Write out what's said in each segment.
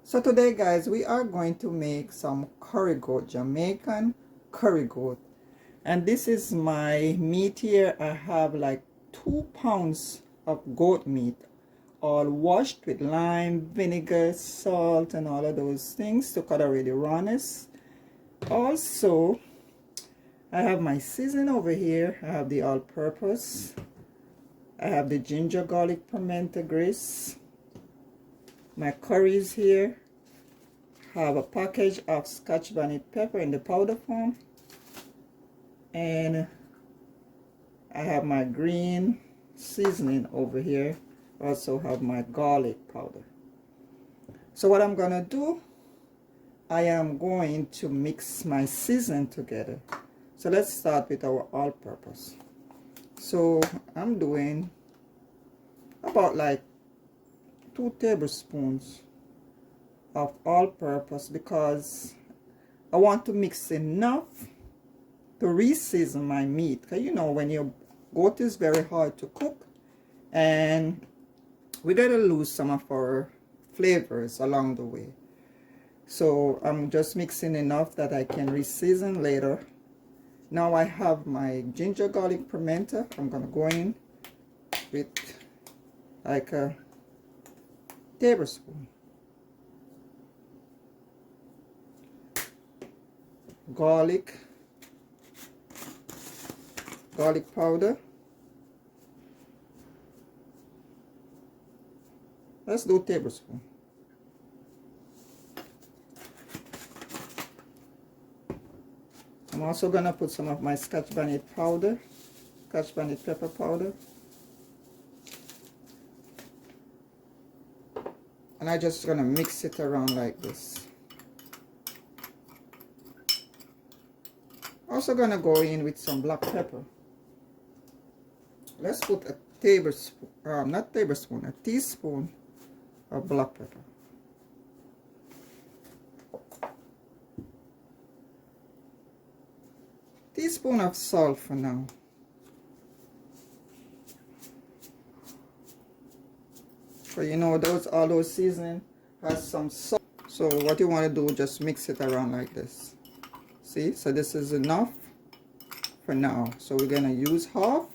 So today guys, we are going to make some curry goat, Jamaican curry goat. And this is my meat here. I have like 2 pounds of goat meat, all washed with lime, vinegar, salt, and all of those things to cut away the rawness. Also, I have my seasoning over here. I have the all-purpose. I have the ginger, garlic, pimento grease. My curries here. I have a package of Scotch bonnet pepper in the powder form. And I have my green seasoning over here. I also have my garlic powder. So what I'm going to do, I am going to mix my seasoning together. So let's start with our all-purpose. So I'm doing about like 2 tablespoons of all-purpose because I want to mix enough to re-season my meat. Because you know, when your goat is very hard to cook, and we gotta lose some of our flavors along the way. So I'm just mixing enough that I can re-season later. Now I have my ginger, garlic, pimento. I'm gonna go in with like a tablespoon. Garlic powder. Let's do a tablespoon. I'm also gonna put some of my Scotch bonnet powder, Scotch bonnet pepper powder. And I'm just gonna mix it around like this. Also gonna go in with some black pepper. Let's put a tablespoon, not tablespoon, a teaspoon of black pepper. Teaspoon of salt for now. So you know, all those seasoning has some salt. So what you want to do, just mix it around like this. See, so this is enough for now. So we're gonna use half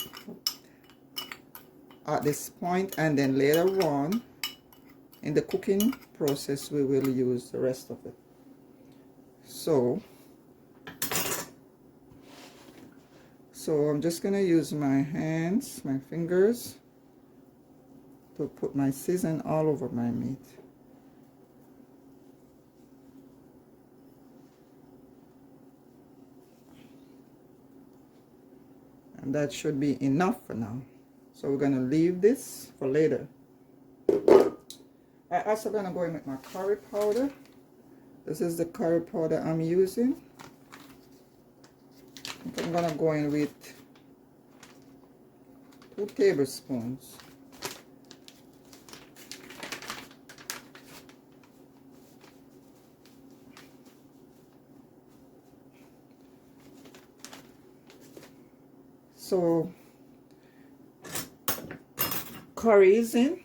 at this point, and then later on in the cooking process we will use the rest of it. So I'm just gonna use my hands, my fingers, to put my seasoning all over my meat. And that should be enough for now. So we're gonna leave this for later. I'm also gonna go in with my curry powder. This is the curry powder I'm using. I'm gonna go in with 2 tablespoons. So curry is in.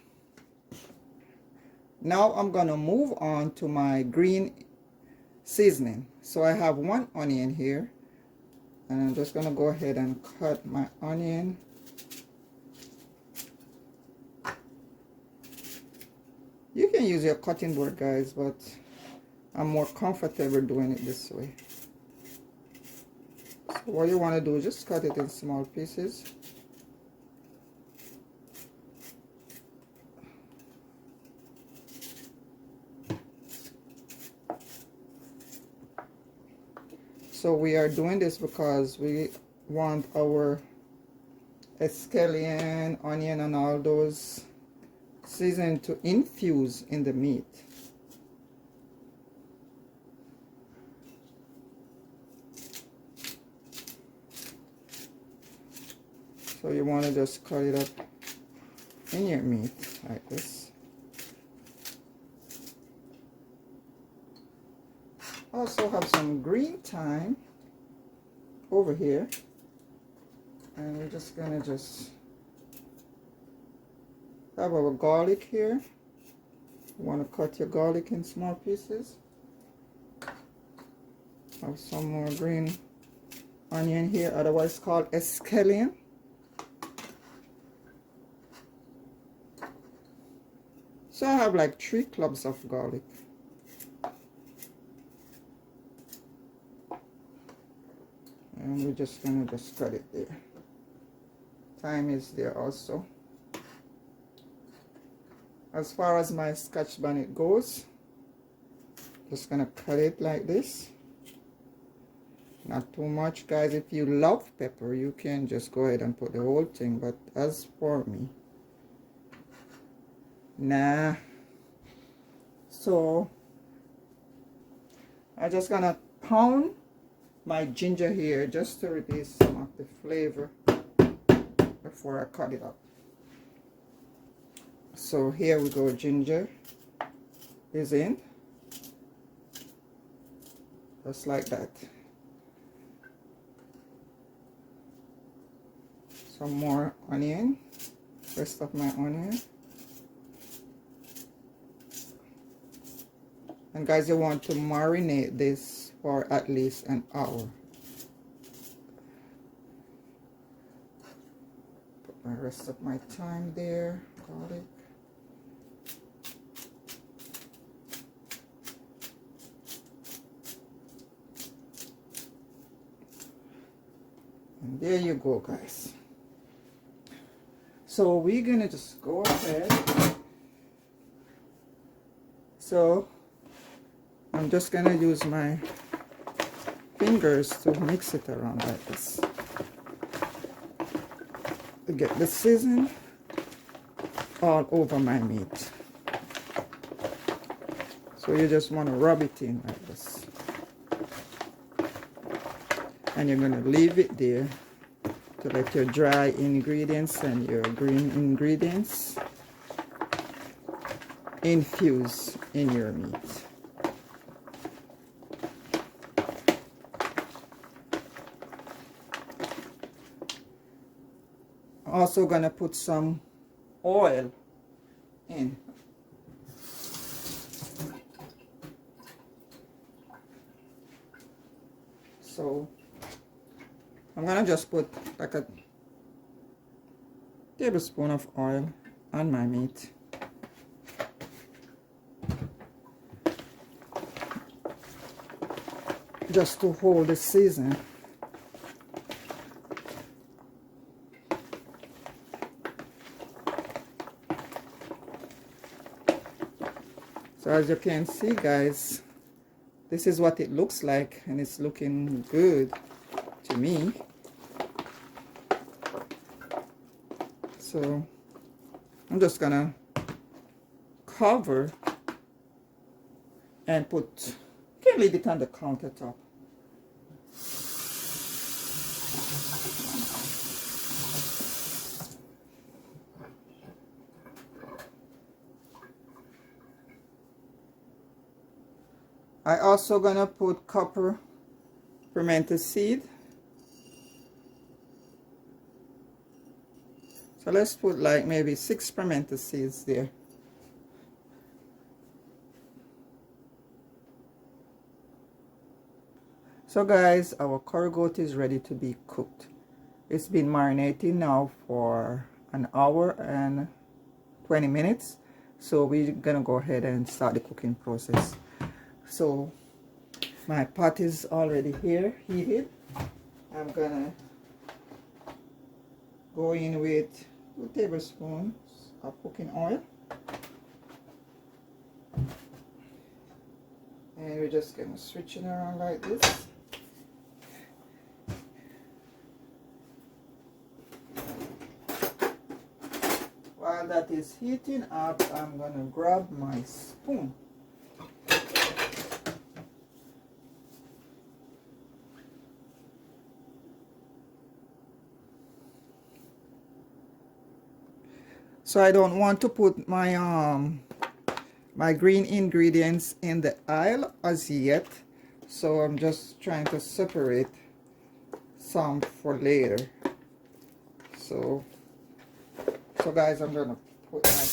Now I'm gonna move on to my green seasoning. So I have 1 onion here, and I'm just gonna go ahead and cut my onion. You can use your cutting board, guys, but I'm more comfortable doing it this way. So what you want to do is just cut it in small pieces. So we are doing this because we want our scallion, onion, and all those seasoning to infuse in the meat. So you want to just cut it up in your meat like this. Also have some green thyme over here, and we're just gonna have our garlic here. You want to cut your garlic in small pieces. Have some more green onion here, otherwise called escallion. So I have like 3 cloves of garlic. And we're just gonna cut it there. Thyme is there also. As far as my Scotch bonnet goes, just gonna cut it like this. Not too much, guys. If you love pepper, you can just go ahead and put the whole thing, but as for me, nah. So I'm just gonna pound my ginger here just to release some of the flavor before I cut it up. So here we go, ginger is in, just like that. Some more onion, rest of my onion. And guys, you want to marinate this for at least an hour. Put my rest of my thyme there, garlic. And there you go, guys. So we're gonna just go ahead. So I'm just gonna use my fingers to mix it around like this to get the seasoning all over my meat. So you just want to rub it in like this, and you're gonna leave it there to let your dry ingredients and your green ingredients infuse in your meat. I'm also gonna put some oil in. So I'm gonna just put like a tablespoon of oil on my meat. Just to hold the season. So as you can see, guys, this is what it looks like, and it's looking good to me. So I'm just gonna cover and put, you can leave it on the countertop. I also gonna put copper pimento seed. So let's put like maybe 6 pimento seeds there. So guys, our curry goat is ready to be cooked. It's been marinating now for an hour and 20 minutes. So we're gonna go ahead and start the cooking process. So my pot is already here, heated. I'm gonna go in with 2 tablespoons of cooking oil. And we're just gonna switch it around like this. While that is heating up, I'm gonna grab my spoon. So I don't want to put my my green ingredients in the aisle as yet. So I'm just trying to separate some for later. So guys, I'm gonna put my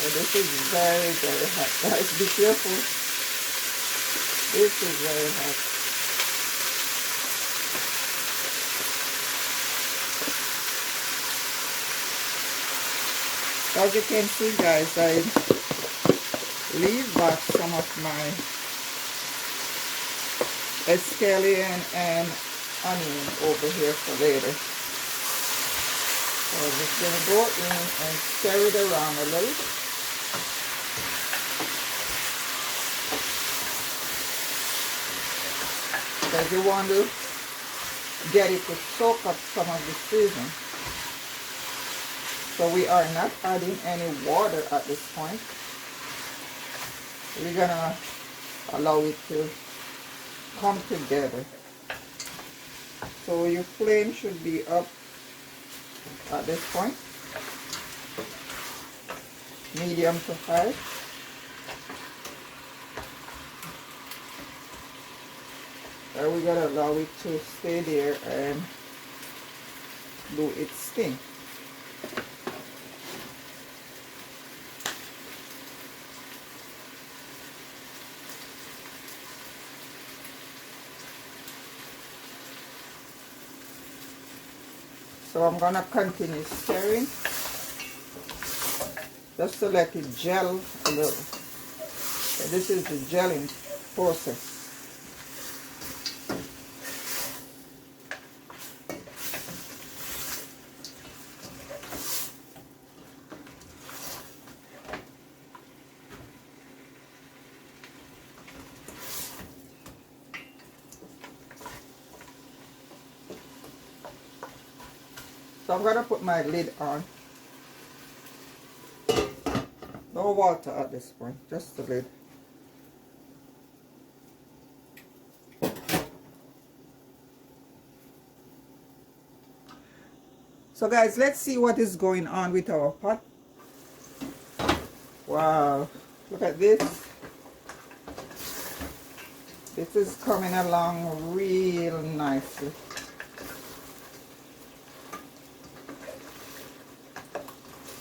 So this is very, very hot. Guys, be careful. This is very hot. As you can see, guys, I leave back some of my scallion and onion over here for later. So I'm just going to go in and stir it around a little. Because you want to get it to soak up some of the seasoning. So we are not adding any water at this point. We're going to allow it to come together. So your flame should be up at this point, medium to high. And we're gonna allow it to stay there and do its thing. So I'm gonna continue stirring just to let it gel a little. So this is the gelling process. So I'm going to put my lid on. No water at this point, just the lid. So guys, let's see what is going on with our pot. Wow, look at this. This is coming along real nicely.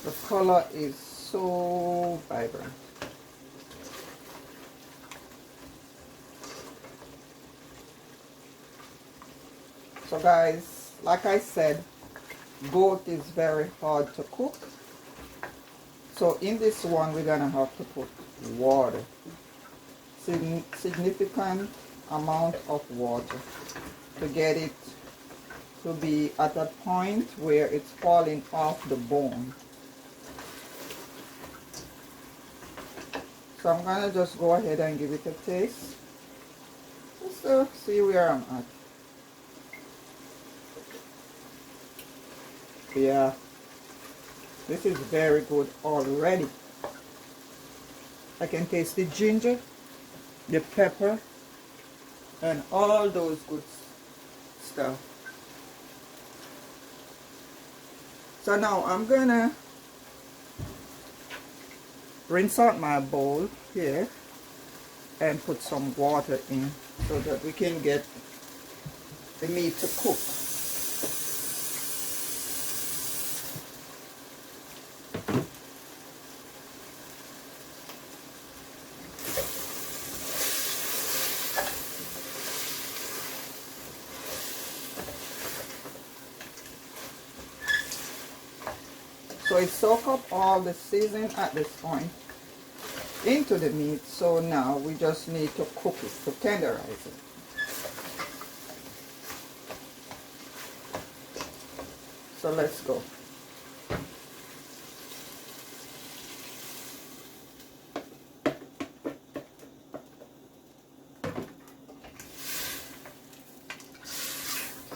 The color is so vibrant. So guys, like I said, goat is very hard to cook. So in this one, we're gonna have to put water. Significant amount of water to get it to be at a point where it's falling off the bone. So I'm gonna just go ahead and give it a taste, just to see where I'm at. Yeah, this is very good already. I can taste the ginger, the pepper, and all those good stuff. So now I'm gonna rinse out my bowl here and put some water in so that we can get the meat to cook. So it soaks up all the seasoning at this point into the meat. So now we just need to cook it, to tenderize it. So let's go.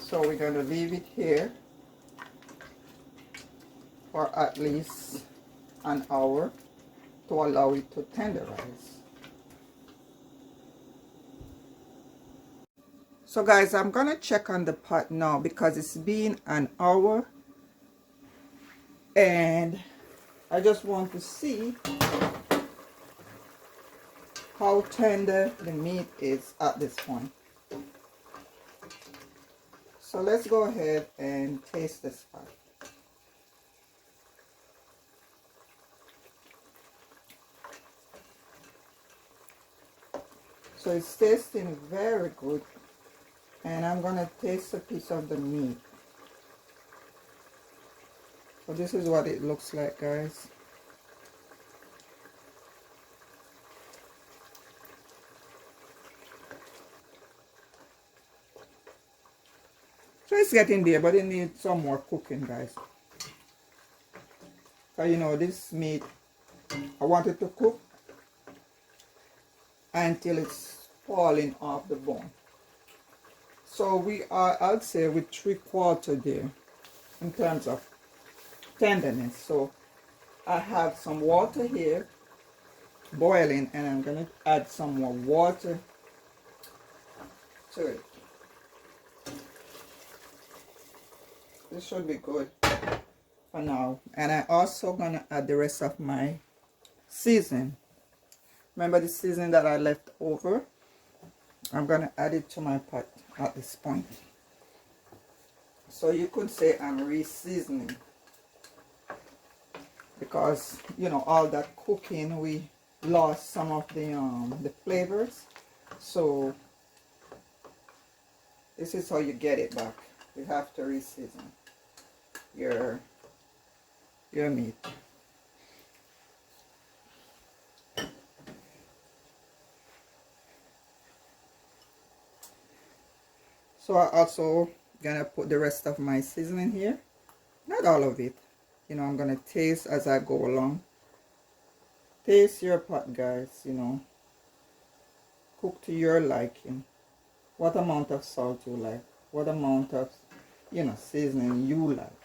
So we're going to leave it here for at least an hour to allow it to tenderize. So guys, I'm gonna check on the pot now because it's been an hour and I just want to see how tender the meat is at this point. So let's go ahead and taste this part. So it's tasting very good. And I'm gonna taste a piece of the meat. So this is what it looks like, guys. So it's getting there, but it needs some more cooking, guys. So you know, this meat, I want it to cook until it's falling off the bone. So we are, I'd say, with 3/4 there in terms of tenderness. So I have some water here boiling, and I'm gonna add some more water to it. This should be good for now. And I also gonna add the rest of my seasoning. Remember the seasoning that I left over? I'm gonna add it to my pot at this point. So you could say I'm re-seasoning, because you know, all that cooking, we lost some of the flavors. So this is how you get it back. You have to re-season your meat. So I also gonna put the rest of my seasoning here, not all of it. You know, I'm gonna taste as I go along. Taste your pot, guys. You know, cook to your liking. What amount of salt you like, what amount of, you know, seasoning you like.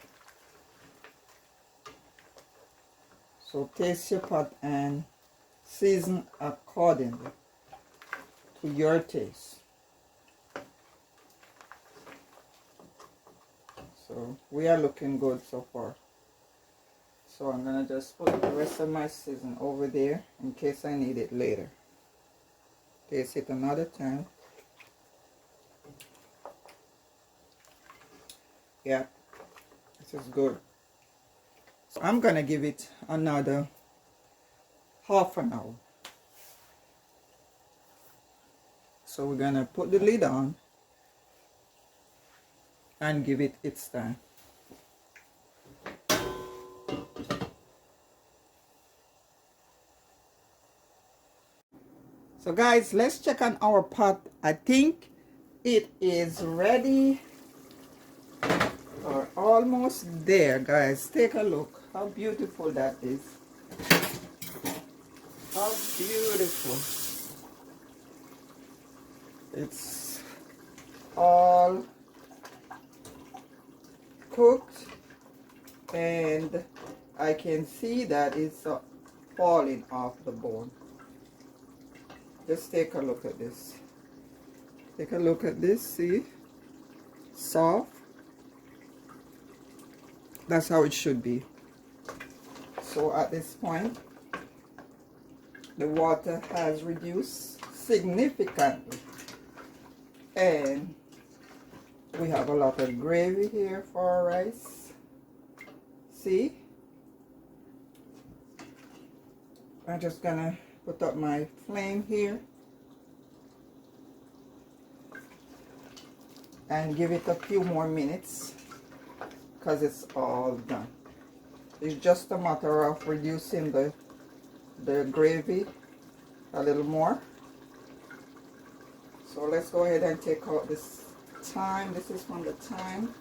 So taste your pot and season accordingly to your taste. So we are looking good so far. So I'm gonna just put the rest of my season over there in case I need it later. Taste it another time. Yeah, this is good. So I'm gonna give it another half an hour. So we're gonna put the lid on and give it its time. So guys, let's check on our pot. I think it is ready, or almost there, guys. Take a look how beautiful that is. How beautiful. It's all cooked, and I can see that it's falling off the bone. Just take a look at this. Take a look at this, see? Soft. That's how it should be. So at this point, the water has reduced significantly. And we have a lot of gravy here for our rice. See? I'm just gonna put up my flame here and give it a few more minutes, because it's all done. It's just a matter of reducing the gravy a little more. So let's go ahead and take out this thyme. This is from the thyme.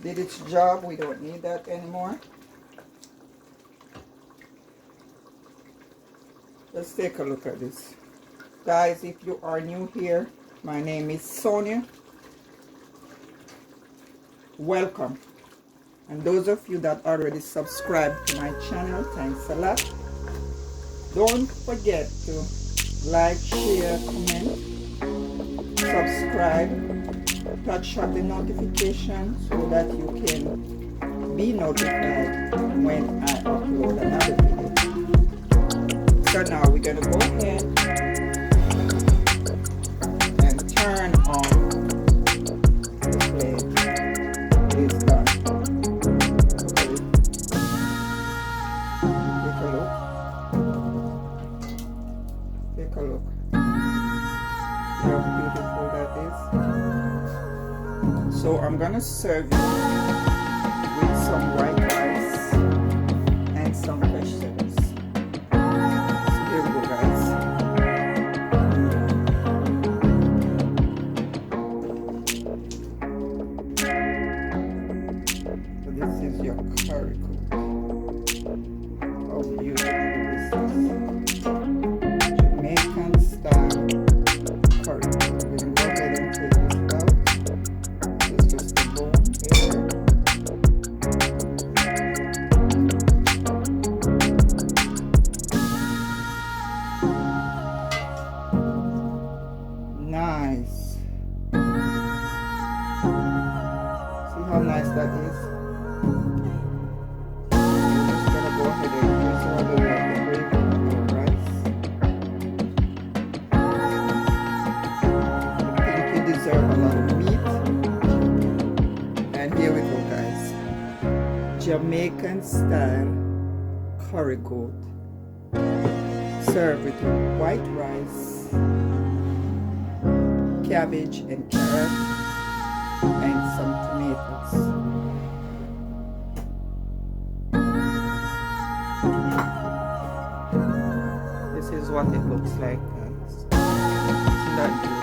Did its job. We don't need that anymore. Let's take a look at this. Guys, if you are new here, my name is Sonia. Welcome. And those of you that already subscribed to my channel, thanks a lot. Don't forget to like, share, comment, subscribe, touch on the notification so that you can be notified when I upload another video. So now we're going to go ahead and turn on the flame. It is done. Take a look. Take a look. I'm gonna serve it with some white rice and some vegetables. So here we go, guys. So this is your curry cook. How beautiful this is. Jamaican style curry. We're gonna go ahead and take this out. This is just the bone here. Nice. See how nice that is? We're just gonna go ahead and use all the gravy and rice. I think you deserve a lot of meat. And here we go, guys. Jamaican style curry goat. Served with white rice, cabbage and carrot, and some tomatoes. This is what it looks like, guys. Isn't that beautiful?